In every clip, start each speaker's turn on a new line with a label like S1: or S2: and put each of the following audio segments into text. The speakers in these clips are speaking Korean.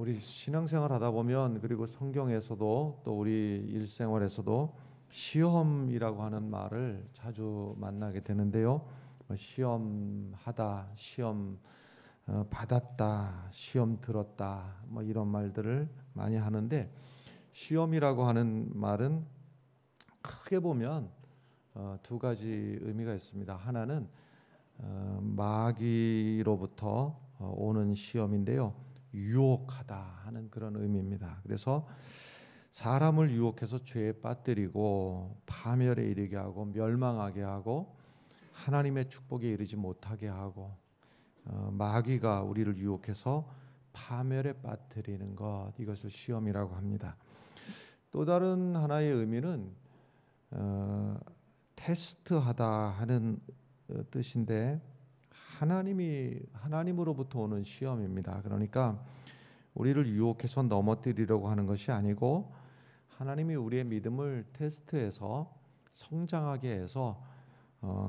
S1: 우리 신앙생활 하다 보면 그리고 성경에서도 또 우리 일생활에서도 시험이라고 하는 말을 자주 만나게 되는데요. 시험하다, 시험 받았다, 시험 들었다, 이런 말들을 많이 하는데 시험이라고 하는 말은 크게 보면 두 가지 의미가 있습니다. 하나는 마귀로부터 오는 시험인데요. 유혹하다 하는 그런 의미입니다. 그래서 사람을 유혹해서 죄에 빠뜨리고 파멸에 이르게 하고 멸망하게 하고 하나님의 축복에 이르지 못하게 하고 마귀가 우리를 유혹해서 파멸에 빠뜨리는 것, 이것을 시험이라고 합니다. 또 다른 하나의 의미는 테스트하다 하는 뜻인데 하나님으로부터 오는 시험입니다. 그러니까 우리를 유혹해서 넘어뜨리려고 하는 것이 아니고 하나님이 우리의 믿음을 테스트해서 성장하게 해서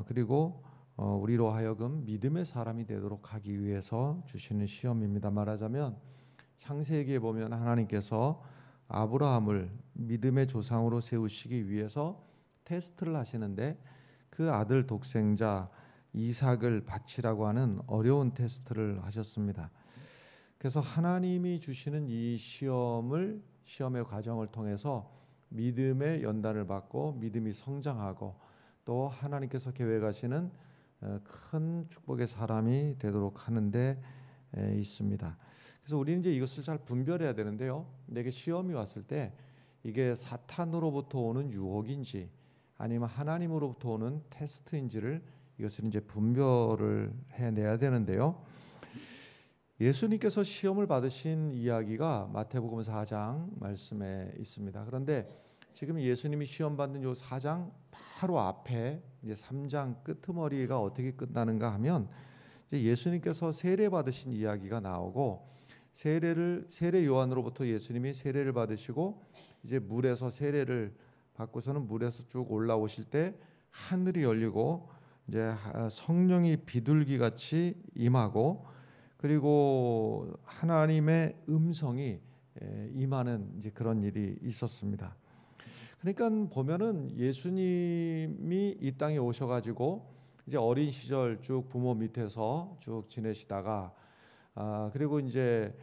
S1: 그리고 우리로 하여금 믿음의 사람이 되도록 하기 위해서 주시는 시험입니다. 말하자면 창세기에 보면 하나님께서 아브라함을 믿음의 조상으로 세우시기 위해서 테스트를 하시는데 그 아들 독생자 이삭을 바치라고 하는 어려운 테스트를 하셨습니다. 그래서 하나님이 주시는 이 시험의 과정을 통해서 믿음의 연단을 받고 믿음이 성장하고 또 하나님께서 계획하시는 큰 축복의 사람이 되도록 하는데 있습니다. 그래서 우리는 이제 이것을 잘 분별해야 되는데요. 내게 시험이 왔을 때 이게 사탄으로부터 오는 유혹인지 아니면 하나님으로부터 오는 테스트인지를 이것을 이제 분별을 해내야 되는데요. 예수님께서 시험을 받으신 이야기가 마태복음 4장 말씀에 있습니다. 그런데 지금 예수님이 시험 받는 요 4장 바로 앞에 이제 3장 끄트머리가 어떻게 끝나는가 하면 이제 예수님께서 세례 받으신 이야기가 나오고 세례 요한으로부터 예수님이 세례를 받으시고 이제 물에서 세례를 받고서는 물에서 쭉 올라오실 때 하늘이 열리고 이제 성령이 비둘기 같이 임하고 그리고 하나님의 음성이 임하는 이제 그런 일이 있었습니다. 그러니까 보면은 예수님이 이 땅에 오셔가지고 이제 어린 시절 쭉 부모 밑에서 쭉 지내시다가 그리고 이제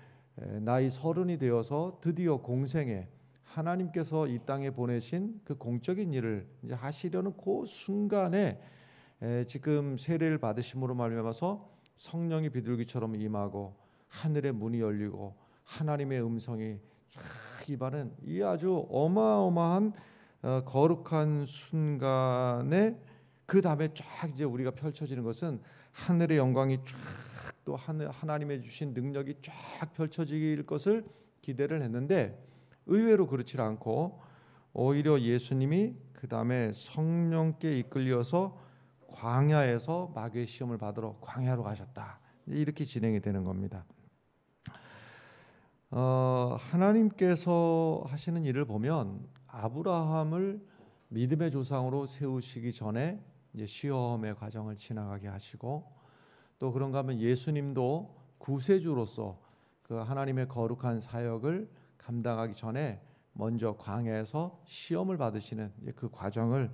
S1: 나이 30이 되어서 드디어 공생에 하나님께서 이 땅에 보내신 그 공적인 일을 이제 하시려는 그 순간에 지금 세례를 받으심으로 말미암아서 성령이 비둘기처럼 임하고 하늘의 문이 열리고 하나님의 음성이 쫙 임하는 이 아주 어마어마한 거룩한 순간에 그 다음에 쫙 이제 우리가 펼쳐지는 것은 하늘의 영광이 쫙 또 하나님의 주신 능력이 쫙 펼쳐질 것을 기대를 했는데 의외로 그렇지 않고 오히려 예수님이 그 다음에 성령께 이끌려서 광야에서 마귀의 시험을 받으러 광야로 가셨다. 이렇게 진행이 되는 겁니다. 하나님께서 하시는 일을 보면 아브라함을 믿음의 조상으로 세우시기 전에 이제 시험의 과정을 지나가게 하시고 또 그런가 하면 예수님도 구세주로서 그 하나님의 거룩한 사역을 감당하기 전에 먼저 광야에서 시험을 받으시는 그 과정을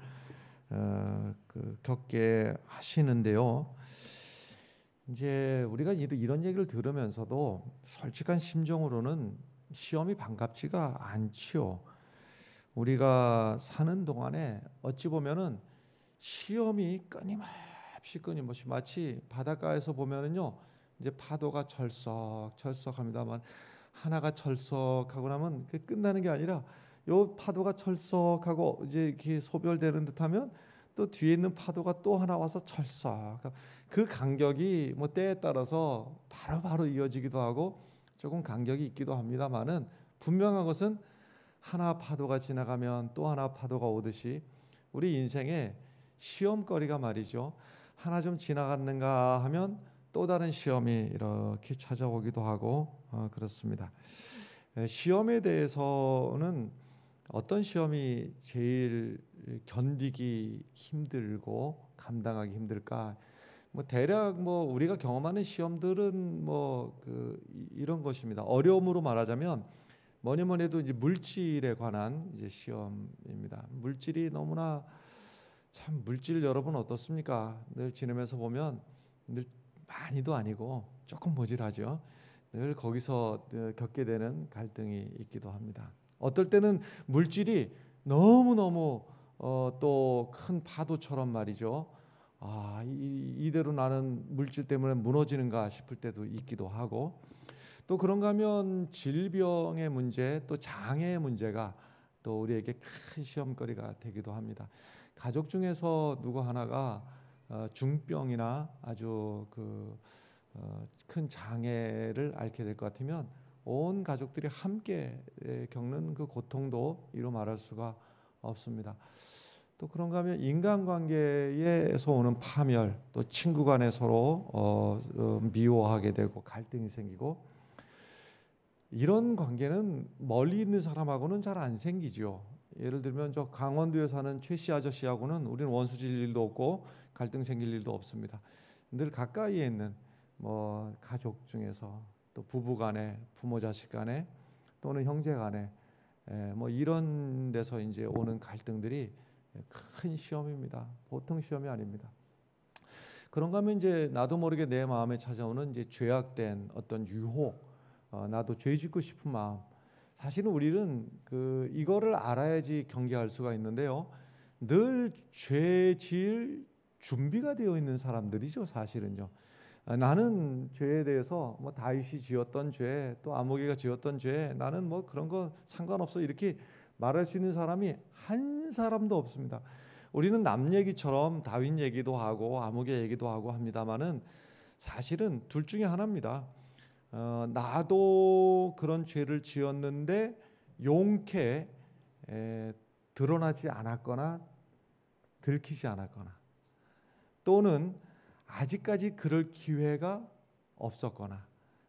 S1: 겪게 하시는데요. 이제 우리가 이런 얘기를 들으면서도 솔직한 심정으로는 시험이 반갑지가 않지요. 우리가 사는 동안에 어찌 보면은 시험이 끊임없이 마치 바닷가에서 보면은요, 이제 파도가 철썩합니다만 하나가 철썩하고 나면 그게 끝나는 게 아니라 요 파도가 철썩하고 이제 이렇게 소멸되는 듯하면 또 뒤에 있는 파도가 또 하나 와서 철썩. 그 간격이 때에 따라서 바로바로 이어지기도 하고 조금 간격이 있기도 합니다만은 분명한 것은 하나 파도가 지나가면 또 하나 파도가 오듯이 우리 인생에 시험거리가 말이죠. 하나 좀 지나갔는가 하면 또 다른 시험이 이렇게 찾아오기도 하고 그렇습니다. 시험에 대해서는 어떤 시험이 제일 견디기 힘들고 감당하기 힘들까? 뭐 대략 뭐 우리가 경험하는 시험들은 뭐 이런 것입니다. 어려움으로 말하자면 뭐니 뭐니 해도 이제 물질에 관한 이제 시험입니다. 물질이 너무나 참 물질 여러분 어떻습니까? 늘 지내면서 보면 늘 많이도 아니고 조금 모질하죠. 늘 거기서 겪게 되는 갈등이 있기도 합니다. 어떨 때는 물질이 너무너무 또 큰 파도처럼 말이죠. 이대로 나는 물질 때문에 무너지는가 싶을 때도 있기도 하고, 또 그런가 하면 질병의 문제, 또 장애의 문제가 또 우리에게 큰 시험거리가 되기도 합니다. 가족 중에서 누구 하나가 중병이나 아주 큰 장애를 앓게 될 것 같으면 온 가족들이 함께 겪는 그 고통도 이루 말할 수가 없습니다. 또 그런가 하면 인간관계에서 오는 파멸, 또 친구 간에 서로 미워하게 되고 갈등이 생기고, 이런 관계는 멀리 있는 사람하고는 잘 안 생기죠. 예를 들면 저 강원도에 사는 최 씨 아저씨하고는 우리는 원수질 일도 없고 갈등 생길 일도 없습니다. 늘 가까이에 있는 뭐 가족 중에서, 또 부부 간에, 부모 자식 간에, 또는 형제 간에 뭐 이런 데서 이제 오는 갈등들이 큰 시험입니다. 보통 시험이 아닙니다. 그런가 하면 이제 나도 모르게 내 마음에 찾아오는 이제 죄악된 어떤 유혹, 나도 죄 짓고 싶은 마음. 사실은 우리는 이거를 알아야지 경계할 수가 있는데요. 늘 죄 지을 준비가 되어 있는 사람들이죠, 사실은요. 나는 죄에 대해서 뭐 다윗이 지었던 죄, 또 아모개가 지었던 죄, 나는 뭐 그런 거 상관없어, 이렇게 말할 수 있는 사람이 한 사람도 없습니다. 우리는 남 얘기처럼 다윗 얘기도 하고 아모개 얘기도 하고 합니다만은 사실은 둘 중에 하나입니다. 나도 그런 죄를 지었는데 용케 드러나지 않았거나 들키지 않았거나, 또는 아직까지 그럴 기회가 없었거나.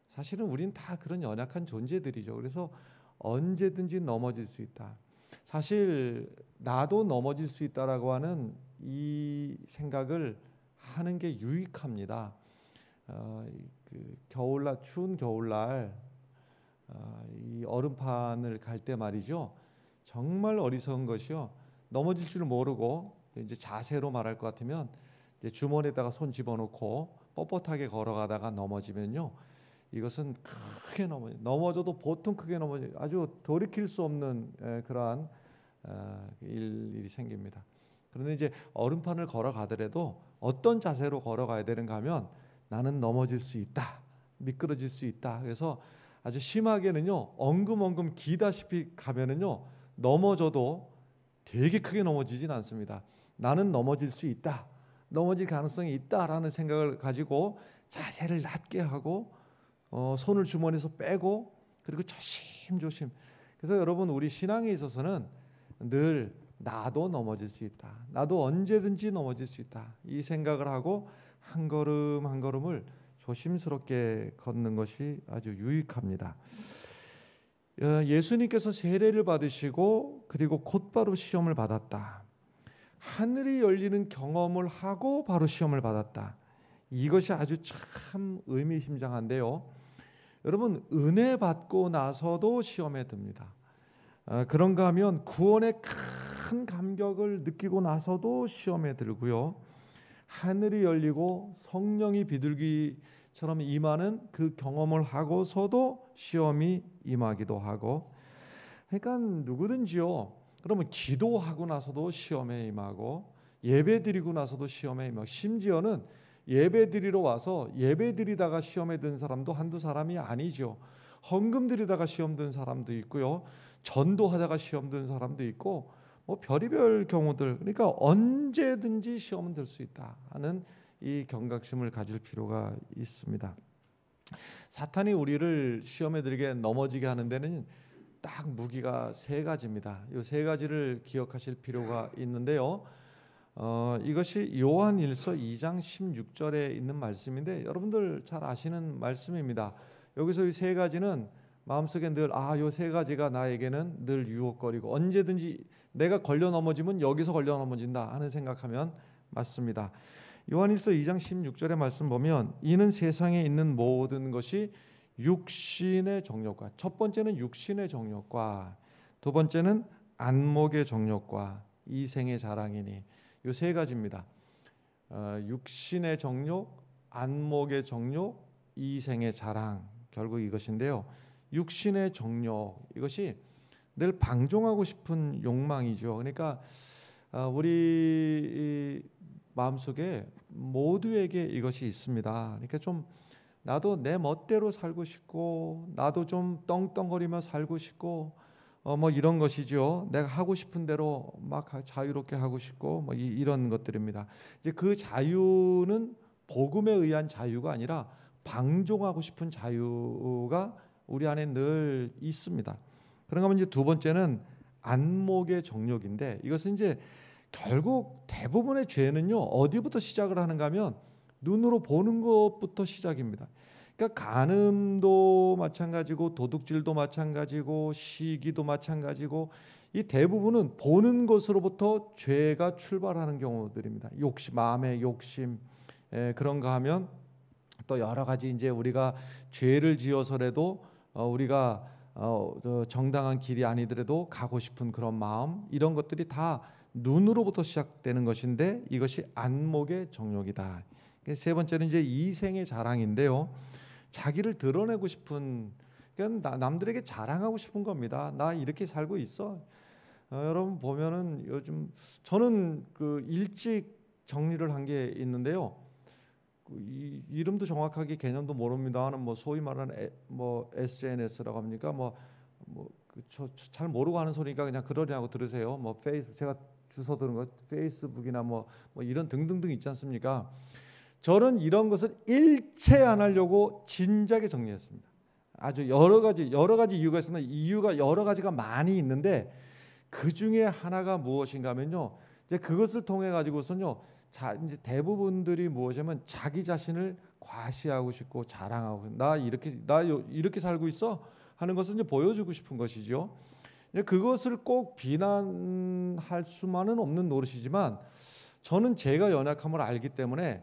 S1: 사실은 우린 다 그런 연약한 존재들이죠. 그래서 언제든지 넘어질 수 있다. 사실 나도 넘어질 수 있다라고 하는 이 생각을 하는 게 유익합니다. 겨울날, 추운 겨울날 이 얼음판을 갈 때 말이죠. 정말 어리석은 것이요. 넘어질 줄 모르고 이제 자세로 말할 것 같으면 이제 주머니에다가 손 집어넣고 뻣뻣하게 걸어가다가 넘어지면요. 이것은 크게 넘어져도 보통 크게 아주 돌이킬 수 없는 그러한 일이 생깁니다. 그런데 이제 얼음판을 걸어가더라도 어떤 자세로 걸어가야 되는가 하면 나는 넘어질 수 있다, 미끄러질 수 있다. 그래서 아주 심하게는요, 엉금엉금 기다시피 가면은요, 넘어져도 되게 크게 넘어지진 않습니다. 나는 넘어질 수 있다, 넘어질 가능성이 있다라는 생각을 가지고 자세를 낮게 하고 손을 주머니에서 빼고, 그리고 조심조심. 그래서 여러분, 우리 신앙에 있어서는 늘 나도 넘어질 수 있다, 나도 언제든지 넘어질 수 있다, 이 생각을 하고 한 걸음 한 걸음을 조심스럽게 걷는 것이 아주 유익합니다. 예수님께서 세례를 받으시고 그리고 곧바로 시험을 받았다. 하늘이 열리는 경험을 하고 바로 시험을 받았다. 이것이 아주 참 의미심장한데요. 여러분, 은혜 받고 나서도 시험에 듭니다. 그런가 하면 구원의 큰 감격을 느끼고 나서도 시험에 들고요. 하늘이 열리고 성령이 비둘기처럼 임하는 그 경험을 하고서도 시험이 임하기도 하고, 그러니까 누구든지요, 그러면 기도하고 나서도 시험에 임하고, 예배 드리고 나서도 시험에 임하고, 심지어는 예배 드리러 와서 예배 드리다가 시험에 든 사람도 한두 사람이 아니죠. 헌금 드리다가 시험 든 사람도 있고요, 전도하다가 시험 든 사람도 있고, 뭐 별의별 경우들. 그러니까 언제든지 시험은 들 수 있다 하는 이 경각심을 가질 필요가 있습니다. 사탄이 우리를 시험에 들게 넘어지게 하는 데는 딱 무기가 세 가지입니다. 이 세 가지를 기억하실 필요가 있는데요. 이것이 요한일서 2장 16절에 있는 말씀인데 여러분들 잘 아시는 말씀입니다. 여기서 이 세 가지는 마음속에 늘 요 세 가지가 나에게는 늘 유혹거리고 언제든지 내가 걸려 넘어지면 여기서 걸려 넘어진다 하는 생각하면 맞습니다. 요한일서 2장 16절의 말씀 보면 이는 세상에 있는 모든 것이 육신의 정욕과, 첫 번째는 육신의 정욕과, 두 번째는 안목의 정욕과 이생의 자랑이니, 이 세 가지입니다. 육신의 정욕, 안목의 정욕, 이생의 자랑, 결국 이것인데요. 육신의 정욕, 이것이 늘 방종하고 싶은 욕망이죠. 그러니까 우리 마음속에 모두에게 이것이 있습니다. 그러니까 좀 나도 내 멋대로 살고 싶고, 나도 좀 떵떵거리며 살고 싶고, 뭐 이런 것이죠. 내가 하고 싶은 대로 막 자유롭게 하고 싶고, 뭐 이런 것들입니다. 이제 그 자유는 복음에 의한 자유가 아니라 방종하고 싶은 자유가 우리 안에 늘 있습니다. 그런가 하면 이제 두 번째는 안목의 정욕인데, 이것은 이제 결국 대부분의 죄는요, 어디부터 시작을 하는가 하면 눈으로 보는 것부터 시작입니다. 그러니까 간음도 마찬가지고, 도둑질도 마찬가지고, 시기도 마찬가지고, 이 대부분은 보는 것으로부터 죄가 출발하는 경우들입니다. 욕심, 마음의 욕심, 그런가 하면 또 여러 가지 이제 우리가 죄를 지어서라도 우리가 정당한 길이 아니더라도 가고 싶은 그런 마음, 이런 것들이 다 눈으로부터 시작되는 것인데, 이것이 안목의 정욕이다. 세 번째는 이제 이생의 자랑인데요. 자기를 드러내고 싶은, 그러니까 남들에게 자랑하고 싶은 겁니다. 나 이렇게 살고 있어. 여러분 보면은 요즘 저는 그 일찍 정리를 한 게 있는데요. 이름도 정확하게 개념도 모릅니다는 뭐 소위 말하는 뭐 SNS라고 합니까? 잘 모르고 하는 소리니까 그냥 그러냐고 들으세요. 뭐 제가 주워 들은 거 페이스북이나 뭐 이런 등등등 있지 않습니까? 저는 이런 것을 일체 안 하려고 진작에 정리했습니다. 아주 여러 가지 이유가 있습니다. 이유가 여러 가지가 많이 있는데 그 중에 하나가 무엇인가 하면요, 이제 그것을 통해 가지고서는요, 이제 대부분들이 무엇이냐면 자기 자신을 과시하고 싶고 자랑하고, 나 이렇게 살고 있어 하는 것을 이제 보여주고 싶은 것이죠. 그것을 꼭 비난할 수만은 없는 노릇이지만, 저는 제가 연약함을 알기 때문에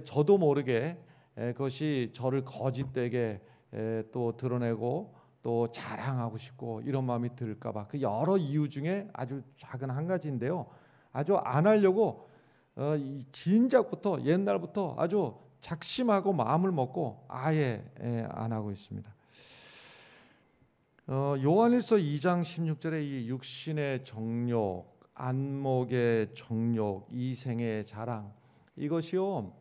S1: 저도 모르게 그것이 저를 거짓되게 또 드러내고 또 자랑하고 싶고 이런 마음이 들까봐, 그 여러 이유 중에 아주 작은 한 가지인데요, 아주 안 하려고 진작부터 옛날부터 아주 작심하고 마음을 먹고 아예 안 하고 있습니다. 요한일서 2장 16절에 이 육신의 정욕, 안목의 정욕, 이생의 자랑, 이것이요,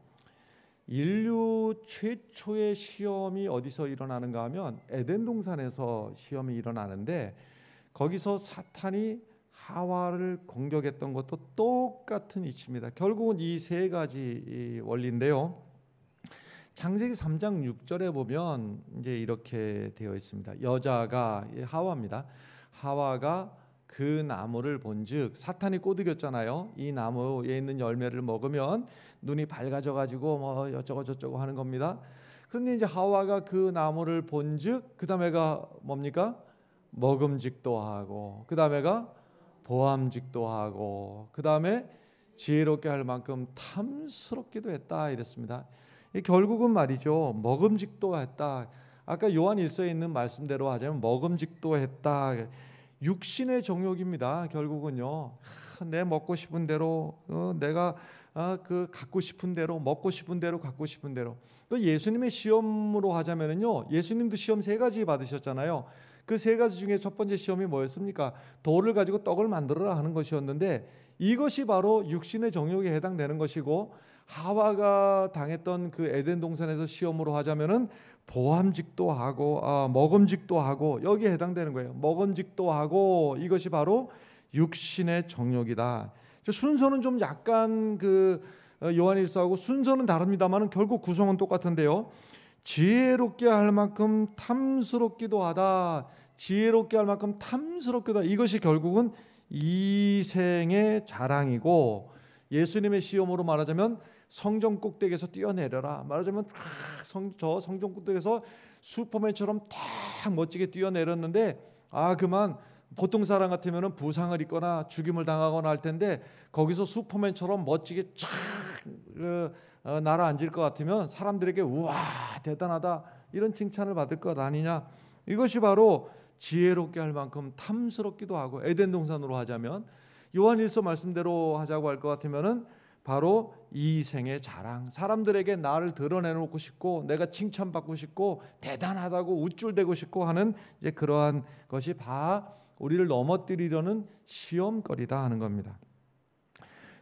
S1: 인류 최초의 시험이 어디서 일어나는가 하면 에덴 동산에서 시험이 일어나는데, 거기서 사탄이 하와를 공격했던 것도 똑같은 이치입니다. 결국은 이 세 가지 원리인데요. 창세기 3장 6절에 보면 이제 이렇게 되어 있습니다. 여자가, 하와입니다. 하와가 그 나무를 본즉, 사탄이 꼬드겼잖아요. 이 나무에 있는 열매를 먹으면 눈이 밝아져 가지고 뭐 어쩌고 저쩌고 하는 겁니다. 그런데 이제 하와가 그 나무를 본즉, 그 다음에가 뭡니까? 먹음직도 하고, 그 다음에가 보암직도 하고, 그 다음에 지혜롭게 할 만큼 탐스럽기도 했다, 이랬습니다. 결국은 말이죠, 먹음직도 했다. 아까 요한일서에 있는 말씀대로 하자면 먹음직도 했다. 육신의 정욕입니다. 결국은요, 내 먹고 싶은 대로, 내가 그 갖고 싶은 대로, 먹고 싶은 대로, 갖고 싶은 대로. 예수님의 시험으로 하자면요, 예수님도 시험 세 가지 받으셨잖아요. 그 세 가지 중에 첫 번째 시험이 뭐였습니까? 돌을 가지고 떡을 만들어라 하는 것이었는데, 이것이 바로 육신의 정욕에 해당되는 것이고, 하와가 당했던 그 에덴 동산에서 시험으로 하자면은 보암직도 하고 먹음직도 하고, 여기에 해당되는 거예요. 먹음직도 하고, 이것이 바로 육신의 정욕이다. 순서는 좀 약간 그 요한일서하고 순서는 다릅니다만은 결국 구성은 똑같은데요. 지혜롭게 할 만큼 탐스럽기도 하다. 지혜롭게 할 만큼 탐스럽기도 하다. 이것이 결국은 이생의 자랑이고, 예수님의 시험으로 말하자면 성전 꼭대기에서 뛰어내려라. 말하자면 저 성전 꼭대기에서 슈퍼맨처럼 딱 멋지게 뛰어내렸는데, 그만 보통 사람 같으면 부상을 입거나 죽임을 당하거나 할 텐데, 거기서 슈퍼맨처럼 멋지게 쫙 날아앉을 것 같으면 사람들에게 우와 대단하다 이런 칭찬을 받을 것 아니냐. 이것이 바로 지혜롭게 할 만큼 탐스럽기도 하고, 에덴 동산으로 하자면 요한일서 말씀대로 하자고 할 것 같으면은 바로 이생의 자랑, 사람들에게 나를 드러내놓고 싶고 내가 칭찬받고 싶고 대단하다고 우쭐대고 싶고 하는 이제 그러한 것이 다 우리를 넘어뜨리려는 시험거리다 하는 겁니다.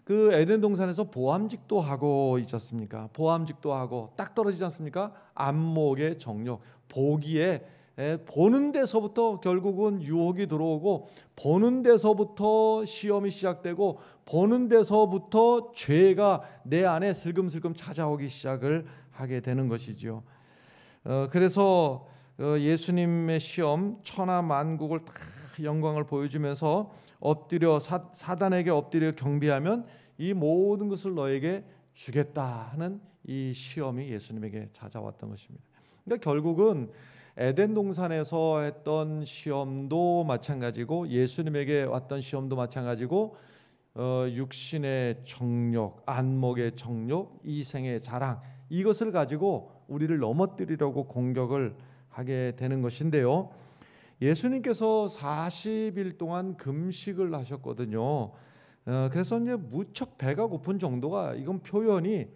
S1: 그 에덴 동산에서 보암직도 하고 있지 않습니까? 보암직도 하고 딱 떨어지지 않습니까? 안목의 정욕, 보기에 보는 데서부터 결국은 유혹이 들어오고, 보는 데서부터 시험이 시작되고, 보는 데서부터 죄가 내 안에 슬금슬금 찾아오기 시작을 하게 되는 것이죠. 그래서 예수님의 시험, 천하 만국을 다 영광을 보여주면서 엎드려 사단에게 엎드려 경배하면 이 모든 것을 너에게 주겠다 하는 이 시험이 예수님에게 찾아왔던 것입니다. 그러니까 결국은 에덴 동산에서 했던 시험도 마찬가지고 예수님에게 왔던 시험도 마찬가지고 육신의 정욕, 안목의 정욕, 이생의 자랑, 이것을 가지고 우리를 넘어뜨리려고 공격을 하게 되는 것인데요. 예수님께서 40일 동안 금식을 하셨거든요. 그래서 이제 무척 배가 고픈 정도가, 이건 표현이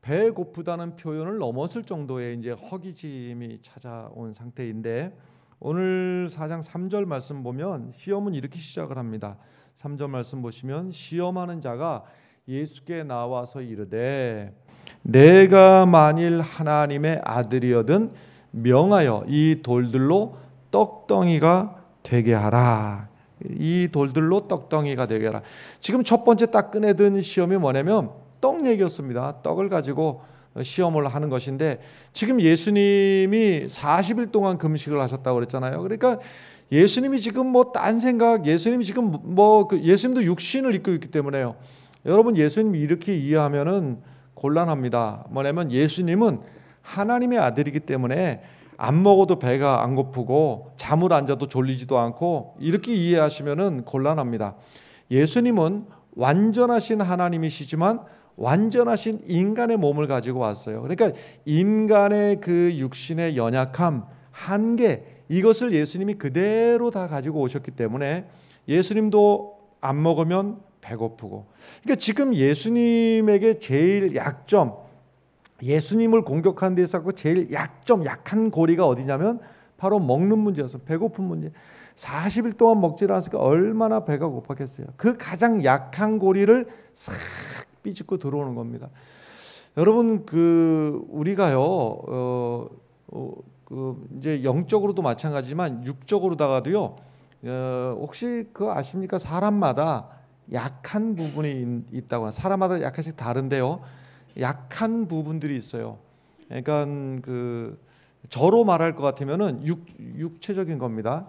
S1: 배 고프다는 표현을 넘었을 정도의 이제 허기짐이 찾아온 상태인데, 오늘 4장 3절 말씀 보면 시험은 이렇게 시작을 합니다. 3절 말씀 보시면 시험하는 자가 예수께 나와서 이르되 내가 만일 하나님의 아들이거든 명하여 이 돌들로 떡덩이가 되게 하라. 이 돌들로 떡덩이가 되게 하라. 지금 첫 번째 딱 꺼내든 시험이 뭐냐면 떡 얘기였습니다. 떡을 가지고 시험을 하는 것인데, 지금 예수님이 40일 동안 금식을 하셨다고 그랬잖아요. 그러니까 예수님이 지금 뭐 딴 생각, 예수님이 지금 예수님도 육신을 입고 있기 때문에요. 여러분, 예수님이 이렇게 이해하면은 곤란합니다. 뭐냐면 예수님은 하나님의 아들이기 때문에 안 먹어도 배가 안 고프고 잠을 안 자도 졸리지도 않고, 이렇게 이해하시면은 곤란합니다. 예수님은 완전하신 하나님이시지만 완전하신 인간의 몸을 가지고 왔어요. 그러니까 인간의 그 육신의 연약함, 한계, 이것을 예수님이 그대로 다 가지고 오셨기 때문에 예수님도 안 먹으면 배고프고, 그러니까 지금 예수님에게 제일 약점, 예수님을 공격하는 데 있어서 제일 약한 고리가 어디냐면 바로 먹는 문제였어요. 배고픈 문제. 40일 동안 먹질 않았으니까 얼마나 배가 고팠겠어요. 그 가장 약한 고리를 싹 삐집고 들어오는 겁니다. 여러분, 우리가요, 이제 영적으로도 마찬가지지만 육적으로다가도요, 혹시 그거 아십니까? 사람마다 약한 부분이 있다고. 사람마다 약간씩 다른데요, 약한 부분들이 있어요. 그러니까 저로 말할 것 같으면은 육체적인 겁니다.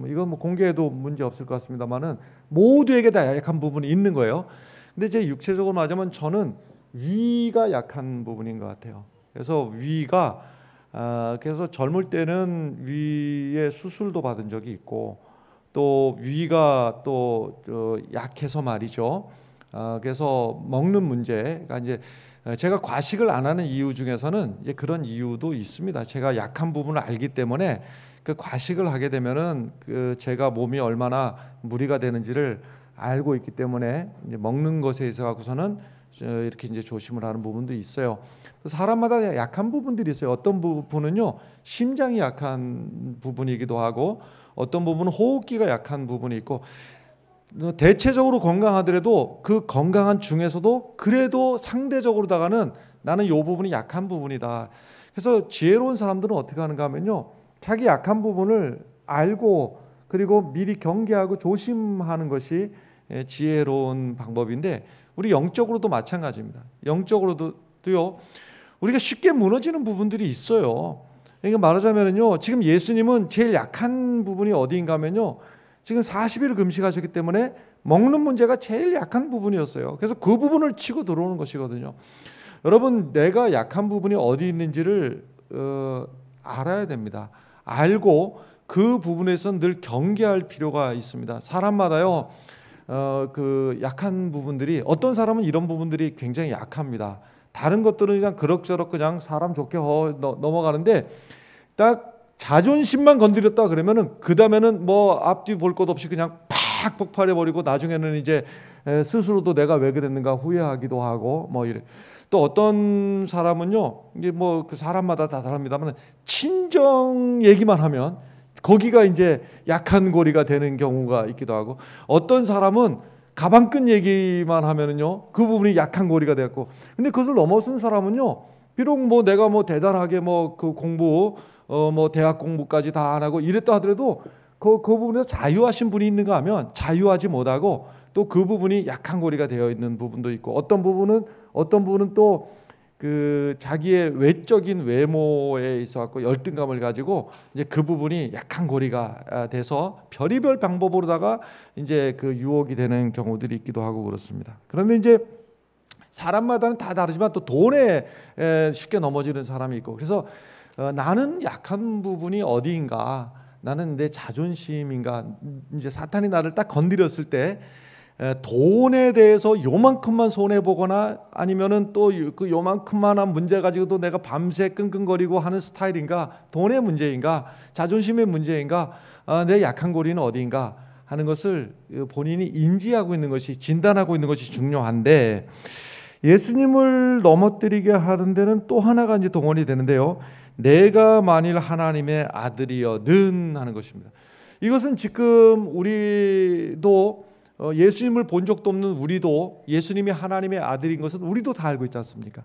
S1: 이건 뭐 공개해도 문제 없을 것 같습니다만은 모두에게 다 약한 부분이 있는 거예요. 근데 제 육체적으로 말하자면 저는 위가 약한 부분인 것 같아요. 그래서 위가 그래서 젊을 때는 위에 수술도 받은 적이 있고, 또 위가 또 약해서 말이죠. 그래서 먹는 문제가 이제 제가 과식을 안 하는 이유 중에서는 이제 그런 이유도 있습니다. 제가 약한 부분을 알기 때문에 그 과식을 하게 되면은 제가 몸이 얼마나 무리가 되는지를 알고 있기 때문에 이제 먹는 것에 있어서는 이렇게 이제 조심을 하는 부분도 있어요. 사람마다 약한 부분들이 있어요. 어떤 부분은요, 심장이 약한 부분이기도 하고, 어떤 부분은 호흡기가 약한 부분이 있고, 대체적으로 건강하더라도 그 건강한 중에서도 그래도 상대적으로다가는 나는 이 부분이 약한 부분이다. 그래서 지혜로운 사람들은 어떻게 하는가 하면요, 자기 약한 부분을 알고 그리고 미리 경계하고 조심하는 것이 지혜로운 방법인데, 우리 영적으로도 마찬가지입니다. 영적으로도요, 우리가 쉽게 무너지는 부분들이 있어요. 그러니까 말하자면요, 지금 예수님은 제일 약한 부분이 어디인가 하면요, 지금 40일을 금식하셨기 때문에 먹는 문제가 제일 약한 부분이었어요. 그래서 그 부분을 치고 들어오는 것이거든요. 여러분, 내가 약한 부분이 어디 있는지를 알아야 됩니다. 알고 그 부분에서 늘 경계할 필요가 있습니다. 사람마다요, 그 약한 부분들이, 어떤 사람은 이런 부분들이 굉장히 약합니다. 다른 것들은 그냥 그럭저럭 그냥 사람 좋게 넘어가는데, 딱 자존심만 건드렸다 그러면은 그 다음에는 뭐 앞뒤 볼 것 없이 그냥 팍 폭발해 버리고, 나중에는 이제 스스로도 내가 왜 그랬는가 후회하기도 하고 뭐 이래. 또 어떤 사람은요, 이게 뭐 그 사람마다 다 다릅니다만, 친정 얘기만 하면 거기가 이제 약한 고리가 되는 경우가 있기도 하고, 어떤 사람은 가방끈 얘기만 하면은요 그 부분이 약한 고리가 되었고, 근데 그것을 넘어선 사람은요, 비록 뭐 내가 뭐 대단하게 뭐 그 공부 뭐 대학 공부까지 다 안 하고 이랬다 하더라도 그 부분에서 자유하신 분이 있는가 하면 자유하지 못하고, 또 그 부분이 약한 고리가 되어 있는 부분도 있고, 어떤 부분은 또 그 자기의 외적인 외모에 있어 갖고 열등감을 가지고 이제 그 부분이 약한 고리가 돼서 별의별 방법으로다가 이제 그 유혹이 되는 경우들이 있기도 하고 그렇습니다. 그런데 이제 사람마다는 다 다르지만 또 돈에 쉽게 넘어지는 사람이 있고, 그래서 나는 약한 부분이 어디인가, 나는 내 자존심인가, 이제 사탄이 나를 딱 건드렸을 때 돈에 대해서 요만큼만 손해 보거나, 아니면은 또 그 요만큼만한 문제 가지고도 내가 밤새 끙끙거리고 하는 스타일인가, 돈의 문제인가, 자존심의 문제인가, 내 약한 고리는 어디인가 하는 것을 본인이 인지하고 있는 것이, 진단하고 있는 것이 중요한데, 예수님을 넘어뜨리게 하는 데는 또 하나가 이제 동원이 되는데요, 내가 만일 하나님의 아들이여든 하는 것입니다. 이것은 지금 우리도 예수님을 본 적도 없는 우리도 예수님이 하나님의 아들인 것은 우리도 다 알고 있지 않습니까?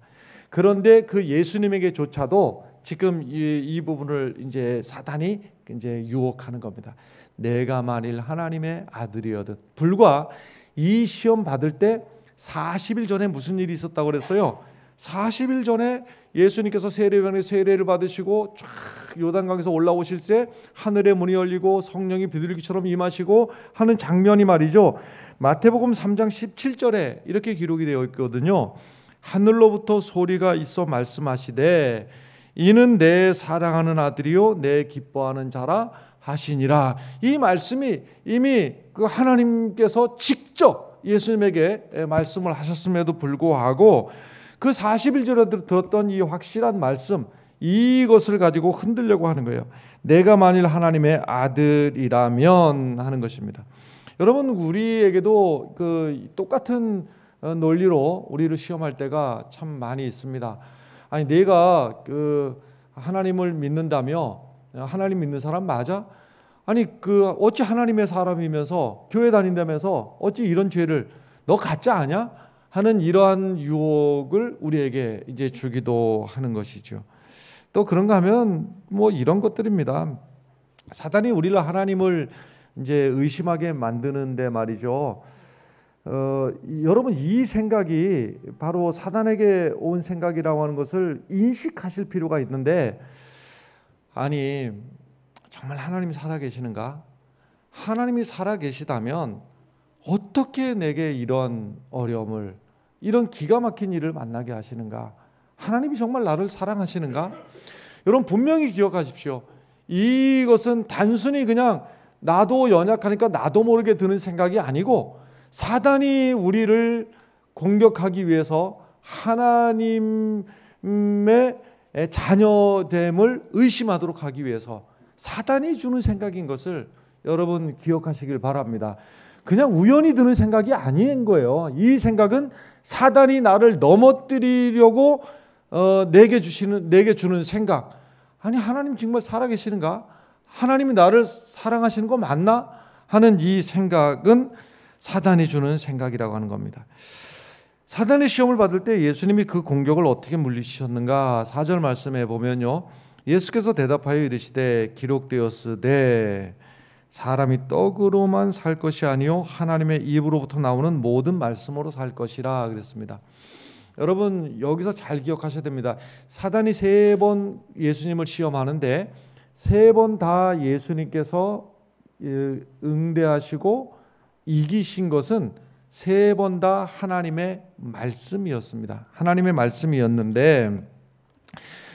S1: 그런데 그 예수님에게조차도 지금 이 부분을 이제 사탄이 이제 유혹하는 겁니다. 내가 만일 하나님의 아들이여든. 불과 이 시험 받을 때 40일 전에 무슨 일이 있었다고 그랬어요? 40일 전에 예수님께서 세례요한의 세례를 받으시고 쫙 요단강에서 올라오실 때 하늘의 문이 열리고 성령이 비둘기처럼 임하시고 하는 장면이 말이죠, 마태복음 3장 17절에 이렇게 기록이 되어 있거든요. 하늘로부터 소리가 있어 말씀하시되 이는 내 사랑하는 아들이요 내 기뻐하는 자라 하시니라. 이 말씀이 이미 그 하나님께서 직접 예수님에게 말씀을 하셨음에도 불구하고 그 40일 전에 들었던 이 확실한 말씀, 이것을 가지고 흔들려고 하는 거예요. 내가 만일 하나님의 아들이라면 하는 것입니다. 여러분, 우리에게도 그 똑같은 논리로 우리를 시험할 때가 참 많이 있습니다. 아니, 내가 그 하나님을 믿는다며, 하나님 믿는 사람 맞아? 아니, 그 어찌 하나님의 사람이면서 교회 다닌다면서 어찌 이런 죄를, 너 가짜 아냐? 하는 이러한 유혹을 우리에게 이제 주기도 하는 것이죠. 또 그런가 하면 뭐 이런 것들입니다. 사단이 우리를 하나님을 이제 의심하게 만드는데 말이죠. 여러분, 이 생각이 바로 사단에게 온 생각이라고 하는 것을 인식하실 필요가 있는데, 아니 정말 하나님이 살아계시는가? 하나님이 살아계시다면 어떻게 내게 이런 어려움을, 이런 기가 막힌 일을 만나게 하시는가? 하나님이 정말 나를 사랑하시는가? 여러분, 분명히 기억하십시오. 이것은 단순히 그냥 나도 연약하니까 나도 모르게 드는 생각이 아니고, 사단이 우리를 공격하기 위해서 하나님의 자녀됨을 의심하도록 하기 위해서 사단이 주는 생각인 것을 여러분 기억하시길 바랍니다. 그냥 우연히 드는 생각이 아닌 거예요. 이 생각은 사단이 나를 넘어뜨리려고 내게 주는 생각. 아니, 하나님 정말 살아계시는가? 하나님이 나를 사랑하시는 거 맞나? 하는 이 생각은 사단이 주는 생각이라고 하는 겁니다. 사단의 시험을 받을 때 예수님이 그 공격을 어떻게 물리치셨는가? 4절 말씀에 보면요, 예수께서 대답하여 이르시되 기록되었으되 사람이 떡으로만 살 것이 아니요 하나님의 입으로부터 나오는 모든 말씀으로 살 것이라 그랬습니다. 여러분, 여기서 잘 기억하셔야 됩니다. 사단이 3번 예수님을 시험하는데 3번 다 예수님께서 응대하시고 이기신 것은 3번 다 하나님의 말씀이었습니다. 하나님의 말씀이었는데,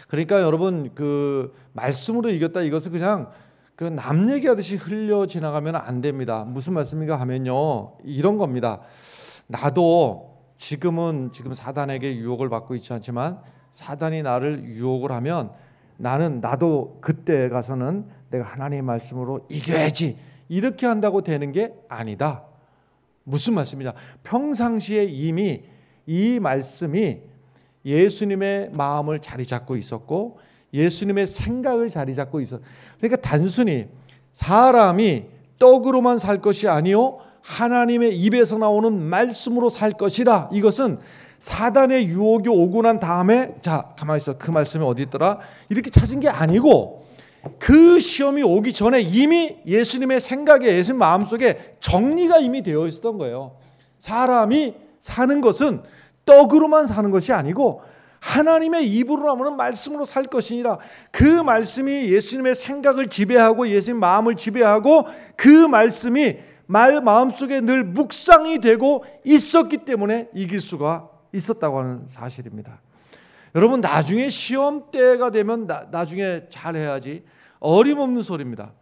S1: 그러니까 여러분, 그 말씀으로 이겼다, 이것은 그냥 그 남 얘기하듯이 흘려 지나가면 안 됩니다. 무슨 말씀인가 하면요, 이런 겁니다. 나도 지금 사단에게 유혹을 받고 있지 않지만 사단이 나를 유혹을 하면 나도 그때 가서는 내가 하나님의 말씀으로 이겨야지, 이렇게 한다고 되는 게 아니다. 무슨 말씀이냐? 평상시에 이미 이 말씀이 예수님의 마음을 자리 잡고 있었고 예수님의 생각을 자리 잡고 있어. 그러니까 단순히 사람이 떡으로만 살 것이 아니요 하나님의 입에서 나오는 말씀으로 살 것이라. 이것은 사단의 유혹이 오고 난 다음에 자 가만히 있어, 그 말씀이 어디 있더라, 이렇게 찾은 게 아니고 그 시험이 오기 전에 이미 예수님의 생각에, 예수님 마음속에 정리가 이미 되어 있었던 거예요. 사람이 사는 것은 떡으로만 사는 것이 아니고 하나님의 입으로 나오는 말씀으로 살 것이니라. 그 말씀이 예수님의 생각을 지배하고 예수님 마음을 지배하고 그 말씀이 마음속에 늘 묵상이 되고 있었기 때문에 이길 수가 있었다고 하는 사실입니다. 여러분, 나중에 시험 때가 되면 나중에 잘해야지, 어림없는 소리입니다.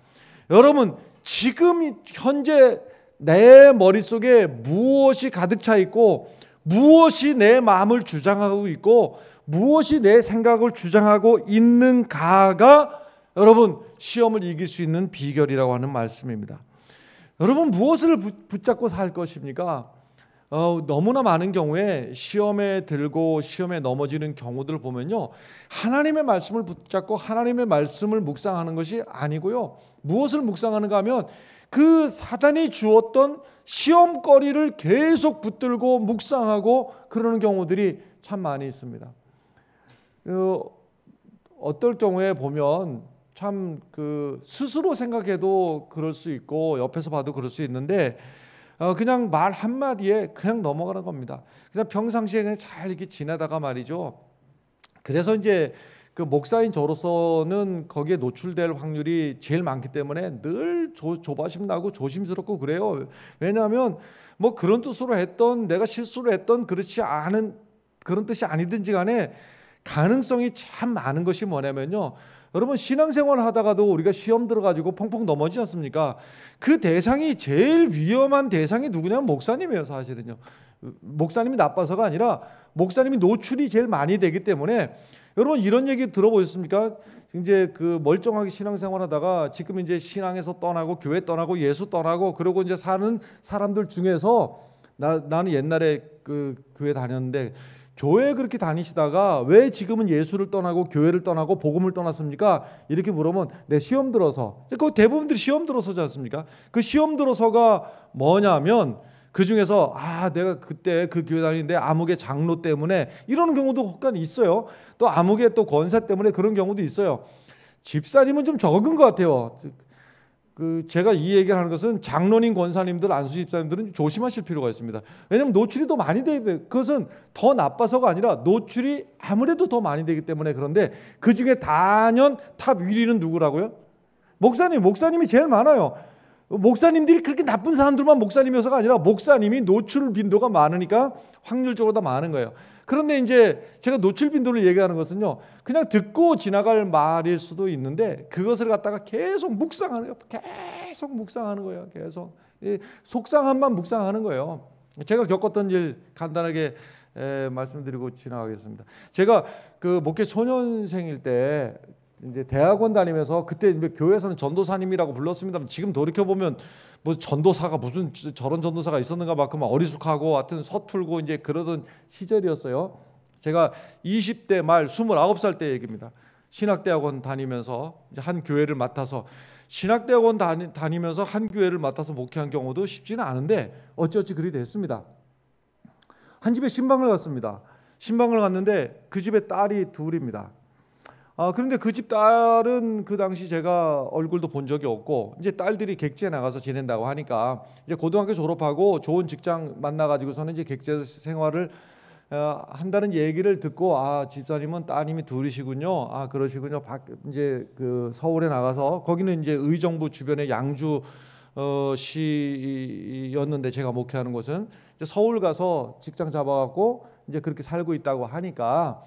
S1: 여러분, 지금 현재 내 머릿속에 무엇이 가득 차 있고 무엇이 내 마음을 주장하고 있고 무엇이 내 생각을 주장하고 있는가가 여러분 시험을 이길 수 있는 비결이라고 하는 말씀입니다. 여러분, 무엇을 붙잡고 살 것입니까? 너무나 많은 경우에 시험에 들고 시험에 넘어지는 경우들을 보면요, 하나님의 말씀을 붙잡고 하나님의 말씀을 묵상하는 것이 아니고요, 무엇을 묵상하는가 하면 그 사단이 주었던 시험거리를 계속 붙들고 묵상하고 그러는 경우들이 참 많이 있습니다. 어떨 경우에 보면 참 스스로 생각해도 그럴 수 있고 옆에서 봐도 그럴 수 있는데 그냥 말 한마디에 그냥 넘어가는 겁니다. 그냥 평상시에 그냥 잘 이렇게 지내다가 말이죠. 그래서 이제 그 목사인 저로서는 거기에 노출될 확률이 제일 많기 때문에 늘 조바심 나고 조심스럽고 그래요. 왜냐하면 뭐 그런 뜻으로 했던, 내가 실수를 했던, 그렇지 않은 그런 뜻이 아니든지 간에 가능성이 참 많은 것이 뭐냐면요, 여러분 신앙생활 하다가도 우리가 시험 들어가지고 펑펑 넘어지지 않습니까? 그 대상이 제일 위험한 대상이 누구냐면 목사님이에요. 사실은요, 목사님이 나빠서가 아니라 목사님이 노출이 제일 많이 되기 때문에. 여러분, 이런 얘기 들어보셨습니까? 이제 그 멀쩡하게 신앙생활 하다가 지금 이제 신앙에서 떠나고 교회 떠나고 예수 떠나고 그러고 이제 사는 사람들 중에서 나는 옛날에 그 교회 다녔는데 교회 그렇게 다니시다가 왜 지금은 예수를 떠나고 교회를 떠나고 복음을 떠났습니까? 이렇게 물으면 내 시험 들어서. 그 대부분들이 시험 들어서지 않습니까? 그 시험 들어서가 뭐냐면 그 중에서 내가 그때 그 교회 다니는데 아무개 장로 때문에 이러는 경우도 혹간 있어요. 또 아무개 또 권사 때문에 그런 경우도 있어요. 집사님은 좀 적은 것 같아요. 제가 이 얘기를 하는 것은 장로님, 권사님들, 안수 집사님들은 조심하실 필요가 있습니다. 왜냐하면 노출이 더 많이 되기 때문에. 그것은 더 나빠서가 아니라 노출이 아무래도 더 많이 되기 때문에. 그런데 그 중에 단연 탑 1위는 누구라고요? 목사님이 제일 많아요. 목사님들이 그렇게 나쁜 사람들만 목사님이어서가 아니라 목사님이 노출 빈도가 많으니까 확률적으로 더 많은 거예요. 그런데 이제 제가 노출 빈도를 얘기하는 것은요, 그냥 듣고 지나갈 말일 수도 있는데 그것을 갖다가 계속 묵상하는 거예요. 계속 속상함만 묵상하는 거예요. 제가 겪었던 일 간단하게 말씀드리고 지나가겠습니다. 제가 그 목회 초년생일 때 이제 대학원 다니면서 그때 이제 교회에서는 전도사님이라고 불렀습니다. 지금 돌이켜 보면 뭐 전도사가 무슨 저런 전도사가 있었는가 막 그만 어리숙하고 하여튼 서툴고 이제 그러던 시절이었어요. 제가 20대 말 29살 때 얘기입니다. 신학대학원 다니면서 이제 한 교회를 맡아서 신학대학원 다니면서 한 교회를 맡아서 목회한 경우도 쉽지는 않은데 어찌어찌 그리 됐습니다. 한 집에 신방을 갔습니다. 신방을 갔는데 그 집에 딸이 둘입니다. 그런데 그 집 딸은 그 당시 제가 얼굴도 본 적이 없고 이제 딸들이 객지에 나가서 지낸다고 하니까 이제 고등학교 졸업하고 좋은 직장 만나가지고서는 이제 객지 생활을 한다는 얘기를 듣고 집사님은 따님이 둘이시군요. 그러시군요. 이제 그 서울에 나가서 거기는 이제 의정부 주변의 양주 시였는데 제가 목회하는 곳은 이제 서울 가서 직장 잡아갖고 이제 그렇게 살고 있다고 하니까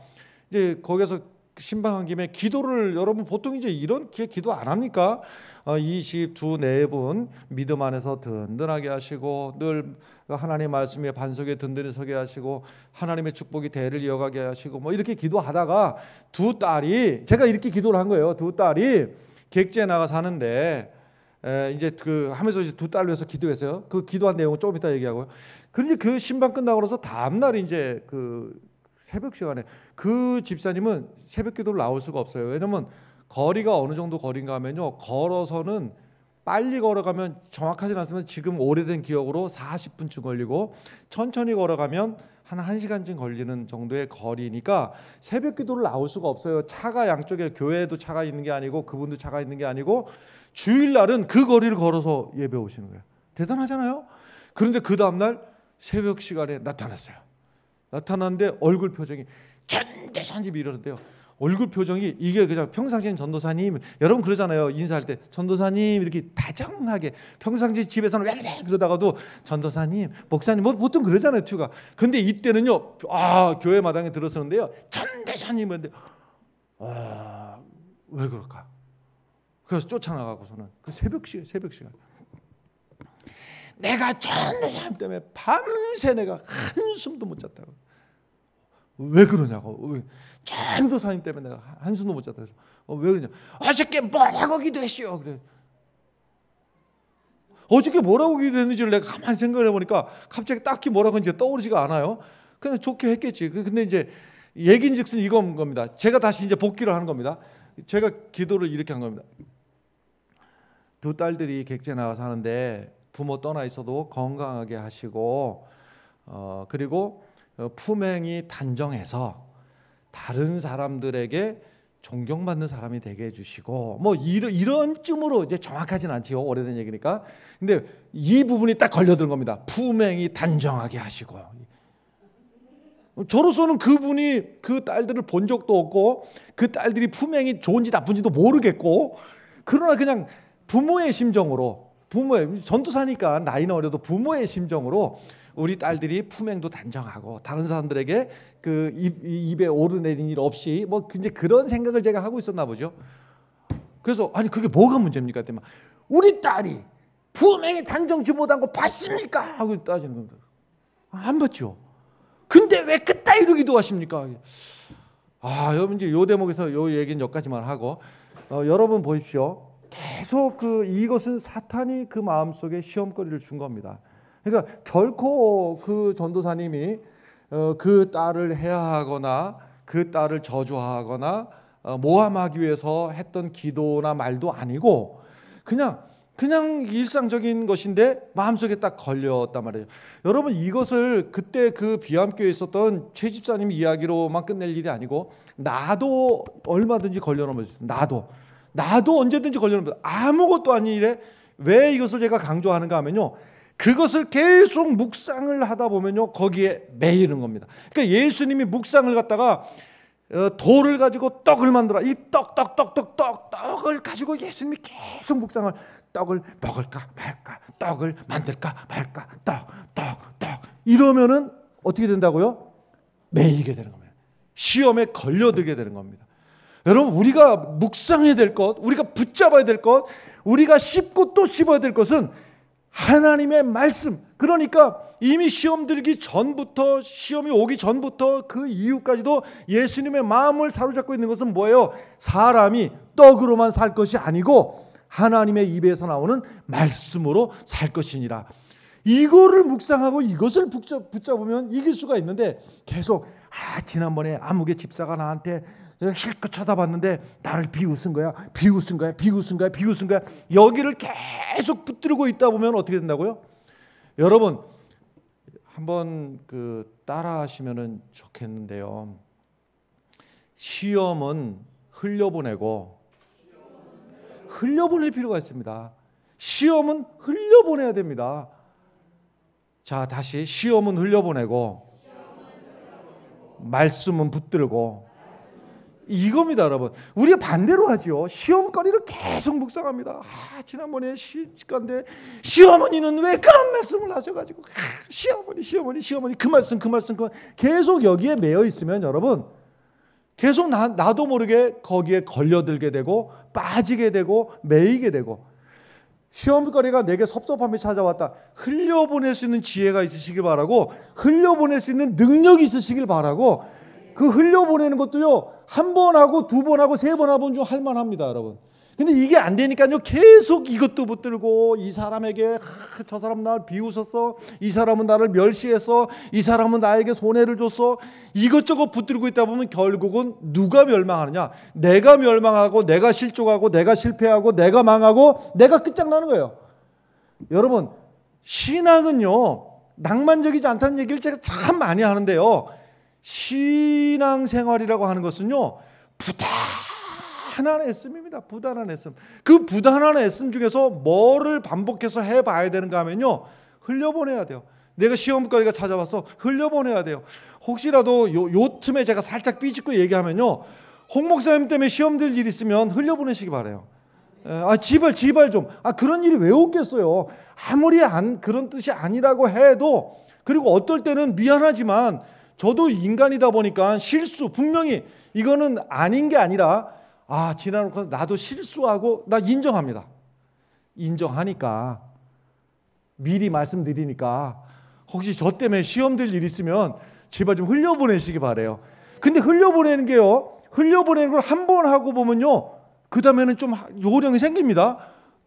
S1: 이제 거기서 신방한 김에 기도를 여러분 보통 이제 이렇게 기도 안 합니까? 22분 믿음 안에서 든든하게 하시고 늘 하나님의 말씀에 반석에 든든히 서게 하시고 하나님의 축복이 대를 이어가게 하시고 뭐 이렇게 기도하다가 두 딸이 제가 이렇게 기도를 한 거예요. 두 딸이 객지에 나가 사는데 이제 그 하면서 이제 두 딸을 위해서 기도했어요. 그 기도한 내용은 조금 이따 얘기하고요. 그런데 그 신방 끝나고 나서 다음 날 이제 그 새벽 시간에 그 집사님은 새벽 기도를 나올 수가 없어요. 왜냐면 거리가 어느 정도 거리인가 하면요, 걸어서는 빨리 걸어가면 정확하지는 않지만 지금 오래된 기억으로 40분쯤 걸리고 천천히 걸어가면 한 1시간쯤 걸리는 정도의 거리니까 새벽 기도를 나올 수가 없어요. 차가 양쪽에, 교회에도 차가 있는 게 아니고 그분도 차가 있는 게 아니고 주일날은 그 거리를 걸어서 예배 오시는 거예요. 대단하잖아요. 그런데 그 다음날 새벽 시간에 나타났어요. 나타났는데 얼굴 표정이 천대산집이 이러는데요. 얼굴 표정이 이게 그냥 평상시엔 전도사님, 여러분 그러잖아요. 인사할 때 전도사님 이렇게 다정하게, 평상시 집에서는 왜 그러다가도 전도사님, 목사님 뭐 보통 그러잖아요, 튜가. 근데 이때는요, 교회 마당에 들어서는데요, 전도사님 근데 왜 그럴까? 그래서 쫓아나가고서는 그 새벽 시간 내가 전도사님 때문에 밤새 내가 한숨도 못 잤다고. 왜 그러냐고. 전도사님 때문에 내가 한숨도 못 잤다. 그래서 왜 그러냐. 어저께 뭐라고 기도했시오. 그래. 어저께 뭐라고 기도했는지를 내가 가만히 생각을 해보니까 갑자기 딱히 뭐라고 했는지 떠오르지가 않아요. 그냥 좋게 했겠지. 근데 이제 얘긴즉슨 이건 겁니다. 제가 다시 이제 복기를 하는 겁니다. 제가 기도를 이렇게 한 겁니다. 두 딸들이 객지에 나가 사는데 부모 떠나 있어도 건강하게 하시고 그리고 품행이 단정해서 다른 사람들에게 존경받는 사람이 되게 해주시고 뭐 이런 쯤으로 이제 정확하진 않지요. 오래된 얘기니까. 근데 이 부분이 딱 걸려드는 겁니다. 품행이 단정하게 하시고. 저로서는 그분이 그 딸들을 본 적도 없고 그 딸들이 품행이 좋은지 나쁜지도 모르겠고 그러나 그냥 부모의 심정으로 전도사니까 나이는 어려도 부모의 심정으로 우리 딸들이 품행도 단정하고 다른 사람들에게 그 입에 오르내린 일 없이 뭐 이제 그런 생각을 제가 하고 있었나 보죠. 그래서 아니 그게 뭐가 문제입니까? 그랬더니 우리 딸이 품행이 단정치 못한 거 봤습니까? 하고 따지는 겁니다. 안 봤죠. 근데 왜 그따위로 기도하십니까? 여러분 이제 요 대목에서 요 얘기는 여기까지만 하고 여러분 보십시오. 계속 이것은 사탄이 그 마음속에 시험거리를 준 겁니다. 그러니까 결코 그 전도사님이 그 딸을 해하거나 그 딸을 저주하거나 모함하기 위해서 했던 기도나 말도 아니고 그냥 일상적인 것인데 마음속에 딱 걸렸단 말이에요. 여러분 이것을 그때 그 비암교회에 있었던 최 집사님 이야기로만 끝낼 일이 아니고 나도 얼마든지 걸려놓으면 나도 언제든지 걸려놓으면 아무것도 아닌 일에 왜 이것을 제가 강조하는가 하면요. 그것을 계속 묵상을 하다 보면요. 거기에 매이는 겁니다. 그러니까 예수님이 묵상을 갖다가 돌을 가지고 떡을 만들어 이 떡을 가지고 예수님이 계속 묵상을 떡을 먹을까 말까 떡을 만들까 말까 떡 이러면은 어떻게 된다고요? 매이게 되는 겁니다. 시험에 걸려들게 되는 겁니다. 여러분 우리가 묵상해야 될 것, 우리가 붙잡아야 될 것, 우리가 씹고 또 씹어야 될 것은 하나님의 말씀. 그러니까 이미 시험 들기 전부터 시험이 오기 전부터 그 이후까지도 예수님의 마음을 사로잡고 있는 것은 뭐예요? 사람이 떡으로만 살 것이 아니고 하나님의 입에서 나오는 말씀으로 살 것이니라. 이거를 묵상하고 이것을 붙잡으면 이길 수가 있는데 계속 지난번에 아무개 집사가 나한테 실컷 쳐다봤는데 나를 비웃은 거야. 여기를 계속 붙들고 있다 보면 어떻게 된다고요? 여러분 한번 따라 하시면 좋겠는데요. 시험은 흘려보낼 필요가 있습니다. 시험은 흘려보내야 됩니다. 자, 다시 시험은 흘려보내고 말씀은 붙들고 이겁니다, 여러분. 우리가 반대로 하죠. 시험거리를 계속 묵상합니다. 지난번에 시간대 시어머니는 왜 그런 말씀을 하셔가지고 시어머니 그 말씀 계속 여기에 매여 있으면 여러분 계속 나도 모르게 거기에 걸려들게 되고 빠지게 되고 매이게 되고, 시험거리가 내게 섭섭함이 찾아왔다. 흘려보낼 수 있는 지혜가 있으시길 바라고, 흘려보낼 수 있는 능력이 있으시길 바라고. 그 흘려보내는 것도요, 한 번 하고 두 번 하고 세 번 하면 좀 할만합니다, 여러분. 근데 이게 안 되니까요, 계속 이것도 붙들고, 이 사람에게 저 사람 나를 비웃었어, 이 사람은 나를 멸시했어, 이 사람은 나에게 손해를 줬어, 이것저것 붙들고 있다 보면 결국은 누가 멸망하느냐? 내가 멸망하고, 내가 실족하고, 내가 실패하고, 내가 망하고, 내가 끝장나는 거예요. 여러분, 신앙은요, 낭만적이지 않다는 얘기를 제가 참 많이 하는데요, 신앙생활이라고 하는 것은요, 부단한 애씀입니다. 부단한 애씀. 그 부단한 애씀 중에서 뭐를 반복해서 해봐야 되는가 하면요, 흘려보내야 돼요. 내가 시험거리가 찾아와서 흘려보내야 돼요. 혹시라도 요 틈에 제가 살짝 삐짓고 얘기하면요, 홍 목사님 때문에 시험 들 일 있으면 흘려보내시기 바라요. 제발 좀. 그런 일이 왜 없겠어요. 아무리 그런 뜻이 아니라고 해도, 그리고 어떨 때는 미안하지만 저도 인간이다 보니까 실수, 분명히 이거는 아닌 게 아니라, 지나놓고 나도 실수하고, 나 인정합니다. 인정하니까 미리 말씀드리니까, 혹시 저 때문에 시험 될 일 있으면 제발 좀 흘려보내시기 바래요. 근데 흘려보내는 게요, 흘려보내는 걸 한 번 하고 보면요, 그 다음에는 좀 요령이 생깁니다.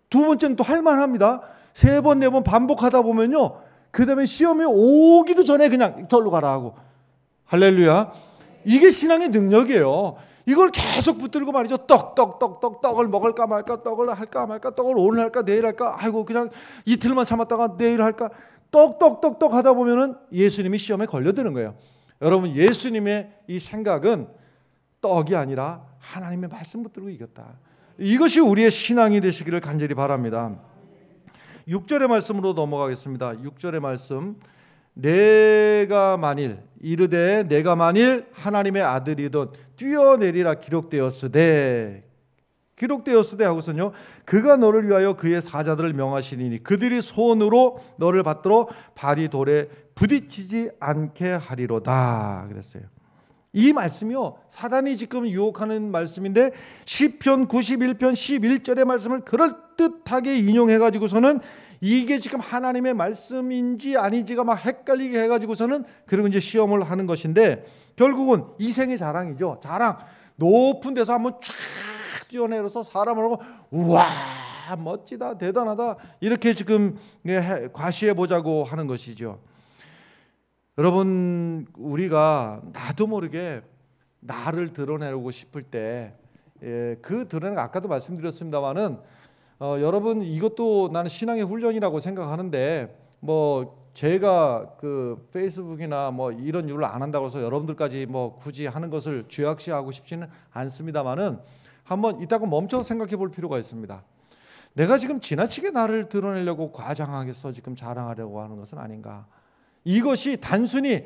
S1: 두 번째는 또 할만합니다. 세 번, 네 번 반복하다 보면요, 그 다음에 시험이 오기도 전에 그냥 절로 가라 하고. 할렐루야. 이게 신앙의 능력이에요. 이걸 계속 붙들고 말이죠. 떡을 먹을까 말까, 떡을 할까 말까, 떡을 오늘 할까 내일 할까, 그냥 이틀만 참았다가 내일 할까, 떡 하다 보면은 예수님이 시험에 걸려드는 거예요. 여러분, 예수님의 이 생각은 떡이 아니라 하나님의 말씀 붙들고 이겼다. 이것이 우리의 신앙이 되시기를 간절히 바랍니다. 6절의 말씀으로 넘어가겠습니다. 6절의 말씀. 내가 만일 이르되 내가 만일 하나님의 아들이든 뛰어내리라 기록되었으되 하고서는요, 그가 너를 위하여 그의 사자들을 명하시니 그들이 손으로 너를 받들어 발이 돌에 부딪히지 않게 하리로다 그랬어요. 이 말씀이요, 사단이 지금 유혹하는 말씀인데, 시편 91편 11절의 말씀을 그럴듯하게 인용해가지고서는 이게 지금 하나님의 말씀인지 아닌지가 막 헷갈리게 해가지고서는, 그리고 이제 시험을 하는 것인데, 결국은 이생의 자랑이죠. 자랑. 높은 데서 한번 쫙 뛰어내려서 사람을 하고, 우와 멋지다 대단하다, 이렇게 지금 과시해 보자고 하는 것이죠. 여러분, 우리가 나도 모르게 나를 드러내고 싶을 때, 그 드러내는 거 아까도 말씀드렸습니다마는, 여러분, 이것도 나는 신앙의 훈련이라고 생각하는데, 제가 그 페이스북이나 이런 일을 안 한다고 해서 여러분들까지 굳이 하는 것을 죄악시하고 싶지는 않습니다만은, 한번 이따가 멈춰서 생각해 볼 필요가 있습니다. 내가 지금 지나치게 나를 드러내려고 과장하게서 지금 자랑하려고 하는 것은 아닌가. 이것이 단순히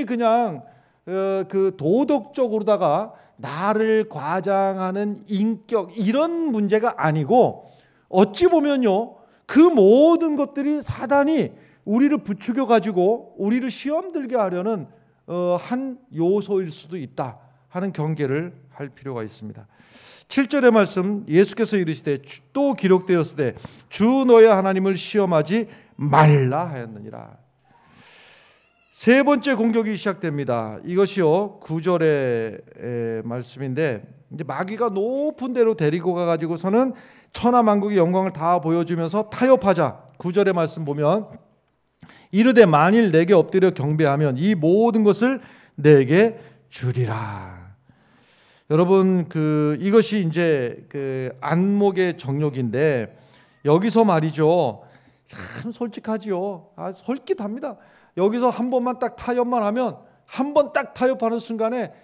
S1: 그냥 그 도덕적으로다가 나를 과장하는 인격, 이런 문제가 아니고, 어찌 보면요, 그 모든 것들이 사단이 우리를 부추겨 가지고 우리를 시험 들게 하려는 한 요소일 수도 있다 하는 경계를 할 필요가 있습니다. 7절의 말씀, 예수께서 이르시되 또 기록되었으되 주 너의 하나님을 시험하지 말라 하였느니라. 세 번째 공격이 시작됩니다. 이것이요, 9절의 말씀인데, 이제 마귀가 높은 데로 데리고 가가지고서는 천하만국의 영광을 다 보여주면서 타협하자. 9절의 말씀 보면, 이르되 만일 내게 엎드려 경배하면 이 모든 것을 내게 주리라. 여러분, 이것이 이제 안목의 정욕인데, 여기서 말이죠, 참 솔직하지요. 솔깃합니다. 여기서 한 번만 딱 타협만 하면, 한 번 딱 타협하는 순간에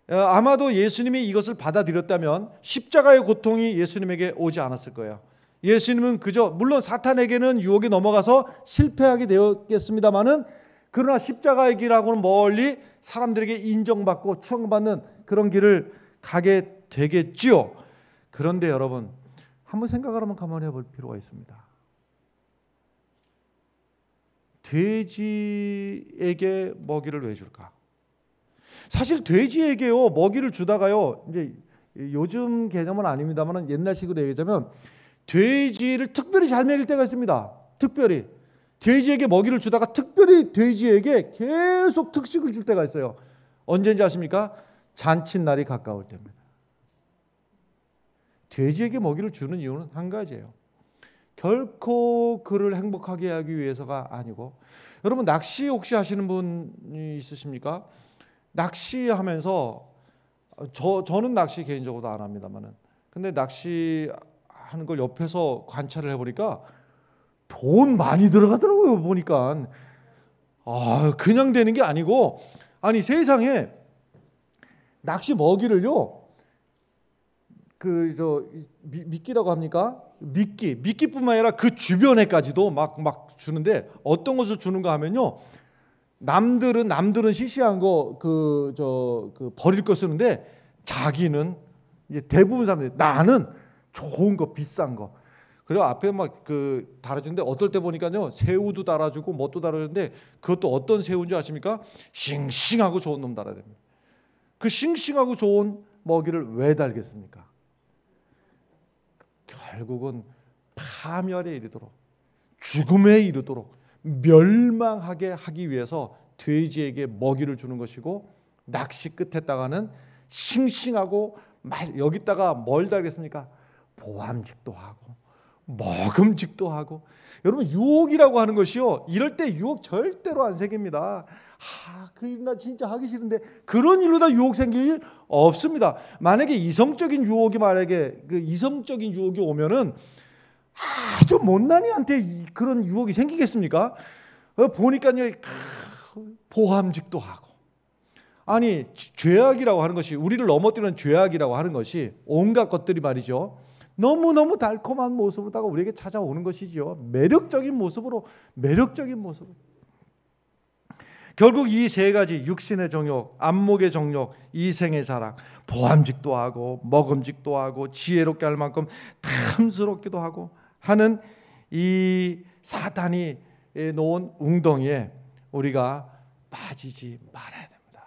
S1: 아마도 예수님이 이것을 받아들였다면 십자가의 고통이 예수님에게 오지 않았을 거예요. 예수님은 물론 사탄에게는 유혹에 넘어가서 실패하게 되었겠습니다마는, 그러나 십자가의 길하고는 멀리 사람들에게 인정받고 추앙받는 그런 길을 가게 되겠지요. 그런데 여러분, 한번 생각을 한번 가만히 해볼 필요가 있습니다. 돼지에게 먹이를 왜 줄까? 사실 돼지에게요 먹이를 주다가요, 이제 요즘 개념은 아닙니다만 옛날식으로 얘기하자면 돼지를 특별히 잘 먹일 때가 있습니다. 특별히 돼지에게 먹이를 주다가 특별히 돼지에게 계속 특식을 줄 때가 있어요. 언제인지 아십니까? 잔칫날이 가까울 때입니다. 돼지에게 먹이를 주는 이유는 한 가지예요. 결코 그를 행복하게 하기 위해서가 아니고, 여러분 낚시 혹시 하시는 분이 있으십니까? 낚시하면서 저는 낚시 개인적으로 안 합니다만은, 근데 낚시하는 걸 옆에서 관찰을 해보니까 돈 많이 들어가더라고요. 보니까 그냥 되는 게 아니고, 아니 세상에 낚시 먹이를요, 미끼라고 합니까? 미끼뿐만 아니라 그 주변에까지도 막 주는데, 어떤 것을 주는가 하면요, 남들은 시시한 거 버릴 거 쓰는데, 자기는 이제 대부분 사람들이 나는 좋은 거, 비싼 거. 그리고 앞에 막 달아주는데, 어떨 때 보니까요 새우도 달아주고 뭣도 달아주는데, 그것도 어떤 새우인지 아십니까? 싱싱하고 좋은 놈 달아야 됩니다. 그 싱싱하고 좋은 먹이를 왜 달겠습니까? 결국은 파멸에 이르도록, 죽음에 이르도록 멸망하게 하기 위해서 돼지에게 먹이를 주는 것이고, 낚시 끝에다가는 싱싱하고 여기다가 뭘 달겠습니까? 보암직도 하고 먹음직도 하고. 여러분 유혹이라고 하는 것이요, 이럴 때 유혹 절대로 안 생깁니다. 그 일 나 진짜 하기 싫은데, 그런 일로 다 유혹 생길 일 없습니다. 만약에 이성적인 유혹이 오면은 아주 못난이한테 그런 유혹이 생기겠습니까? 보니까요 보함직도 하고, 아니 죄악이라고 하는 것이, 우리를 넘어뜨리는 죄악이라고 하는 것이 온갖 것들이 말이죠, 너무너무 달콤한 모습으로다가 우리에게 찾아오는 것이지요. 매력적인 모습으로. 결국 이 세 가지, 육신의 정욕, 안목의 정욕, 이생의 자랑, 보암직도 하고 먹음직도 하고 지혜롭게 할 만큼 탐스럽기도 하고 하는 이 사탄이 놓은 웅덩이에 우리가 빠지지 말아야 됩니다.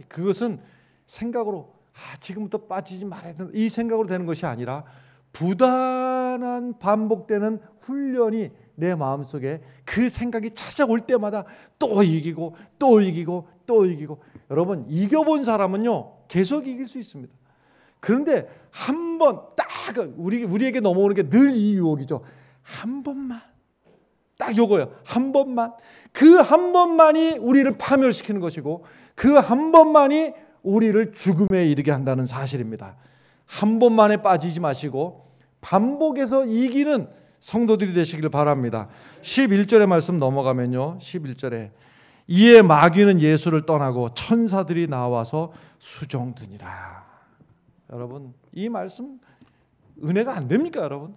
S1: 그것은 생각으로 지금부터 빠지지 말아야 된다, 이 생각으로 되는 것이 아니라, 부단한 반복되는 훈련이 내 마음속에 그 생각이 찾아올 때마다 또 이기고 여러분 이겨본 사람은요 계속 이길 수 있습니다. 그런데 한 번 딱 우리에게 넘어오는 게 늘 이 유혹이죠. 한 번만, 딱 요거예요. 한 번만. 그 한 번만이 우리를 파멸시키는 것이고, 그 한 번만이 우리를 죽음에 이르게 한다는 사실입니다. 한 번만에 빠지지 마시고 반복해서 이기는 성도들이 되시기를 바랍니다. 11절의 말씀 넘어가면요, 11절에 이에 마귀는 예수를 떠나고 천사들이 나와서 수종드니라. 여러분 이 말씀 은혜가 안 됩니까? 여러분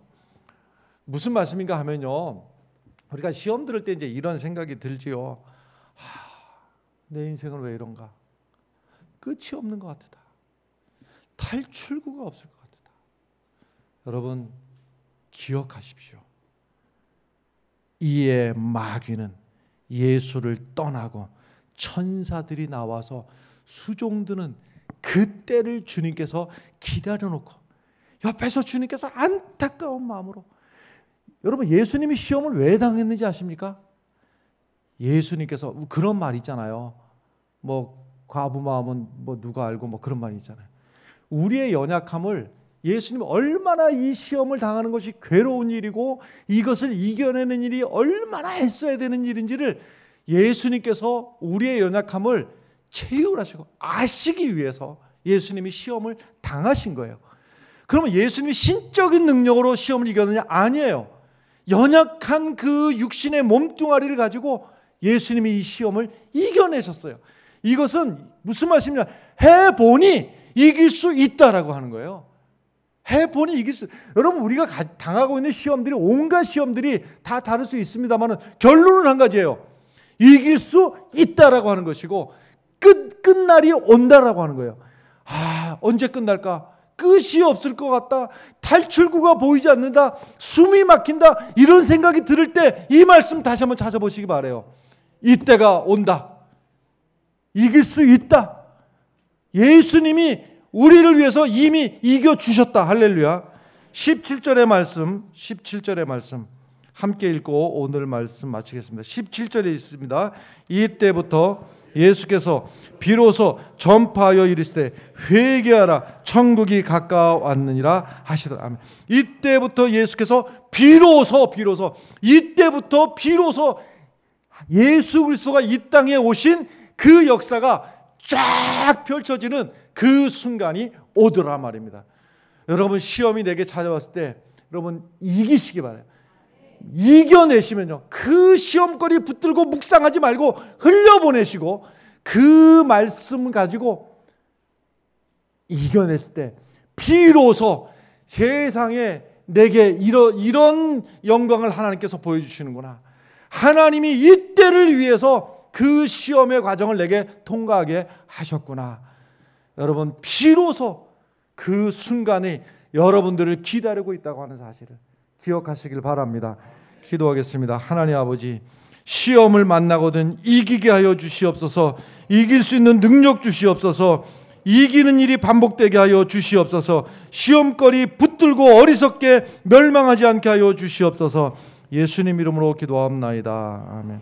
S1: 무슨 말씀인가 하면요, 우리가 시험 들을 때 이제 이런 생각이 들지요. 내 인생은 왜 이런가? 끝이 없는 것 같다. 탈출구가 없을 것 같다. 여러분 기억하십시오. 이에 마귀는 예수를 떠나고 천사들이 나와서 수종드는 그때를 주님께서 기다려놓고 옆에서 주님께서 안타까운 마음으로, 여러분 예수님이 시험을 왜 당했는지 아십니까? 예수님께서 그런 말 있잖아요. 뭐 과부 마음은 뭐 누가 알고, 뭐 그런 말이 있잖아요. 우리의 연약함을 예수님 얼마나 이 시험을 당하는 것이 괴로운 일이고 이것을 이겨내는 일이 얼마나 애써야 되는 일인지를 예수님께서 우리의 연약함을 체휼하시고 아시기 위해서 예수님이 시험을 당하신 거예요. 그러면 예수님이 신적인 능력으로 시험을 이겼느냐? 아니에요. 연약한 그 육신의 몸뚱아리를 가지고 예수님이 이 시험을 이겨내셨어요. 이것은 무슨 말씀이냐? 해보니 이길 수 있다라고 하는 거예요. 해보니 이길 수. 여러분 우리가 당하고 있는 시험들이, 온갖 시험들이 다 다를 수 있습니다만 결론은 한 가지예요. 이길 수 있다라고 하는 것이고 끝날이 온다라고 하는 거예요. 언제 끝날까? 끝이 없을 것 같다. 탈출구가 보이지 않는다. 숨이 막힌다. 이런 생각이 들을 때 이 말씀 다시 한번 찾아보시기 바라요. 이때가 온다. 이길 수 있다. 예수님이 우리를 위해서 이미 이겨주셨다. 할렐루야. 17절의 말씀 함께 읽고 오늘 말씀 마치겠습니다. 17절에 있습니다. 이때부터 예수께서 비로소 전파하여 이르시되 회개하라 천국이 가까웠느니라 하시더라. 아멘. 이때부터 예수께서 비로소 이때부터 비로소 예수 그리스도가 이 땅에 오신 그 역사가 쫙 펼쳐지는 그 순간이 오더라 말입니다. 여러분, 시험이 내게 찾아왔을 때 여러분 이기시기 바라요. 이겨내시면요, 그 시험거리 붙들고 묵상하지 말고 흘려보내시고 그 말씀 가지고 이겨냈을 때 비로소 세상에 내게 이런 영광을 하나님께서 보여주시는구나. 하나님이 이때를 위해서 그 시험의 과정을 내게 통과하게 하셨구나. 여러분, 비로소 그 순간이 여러분들을 기다리고 있다고 하는 사실을 기억하시길 바랍니다. 기도하겠습니다. 하나님 아버지, 시험을 만나거든 이기게 하여 주시옵소서. 이길 수 있는 능력 주시옵소서. 이기는 일이 반복되게 하여 주시옵소서. 시험거리 붙들고 어리석게 멸망하지 않게 하여 주시옵소서. 예수님 이름으로 기도하옵나이다. 아멘.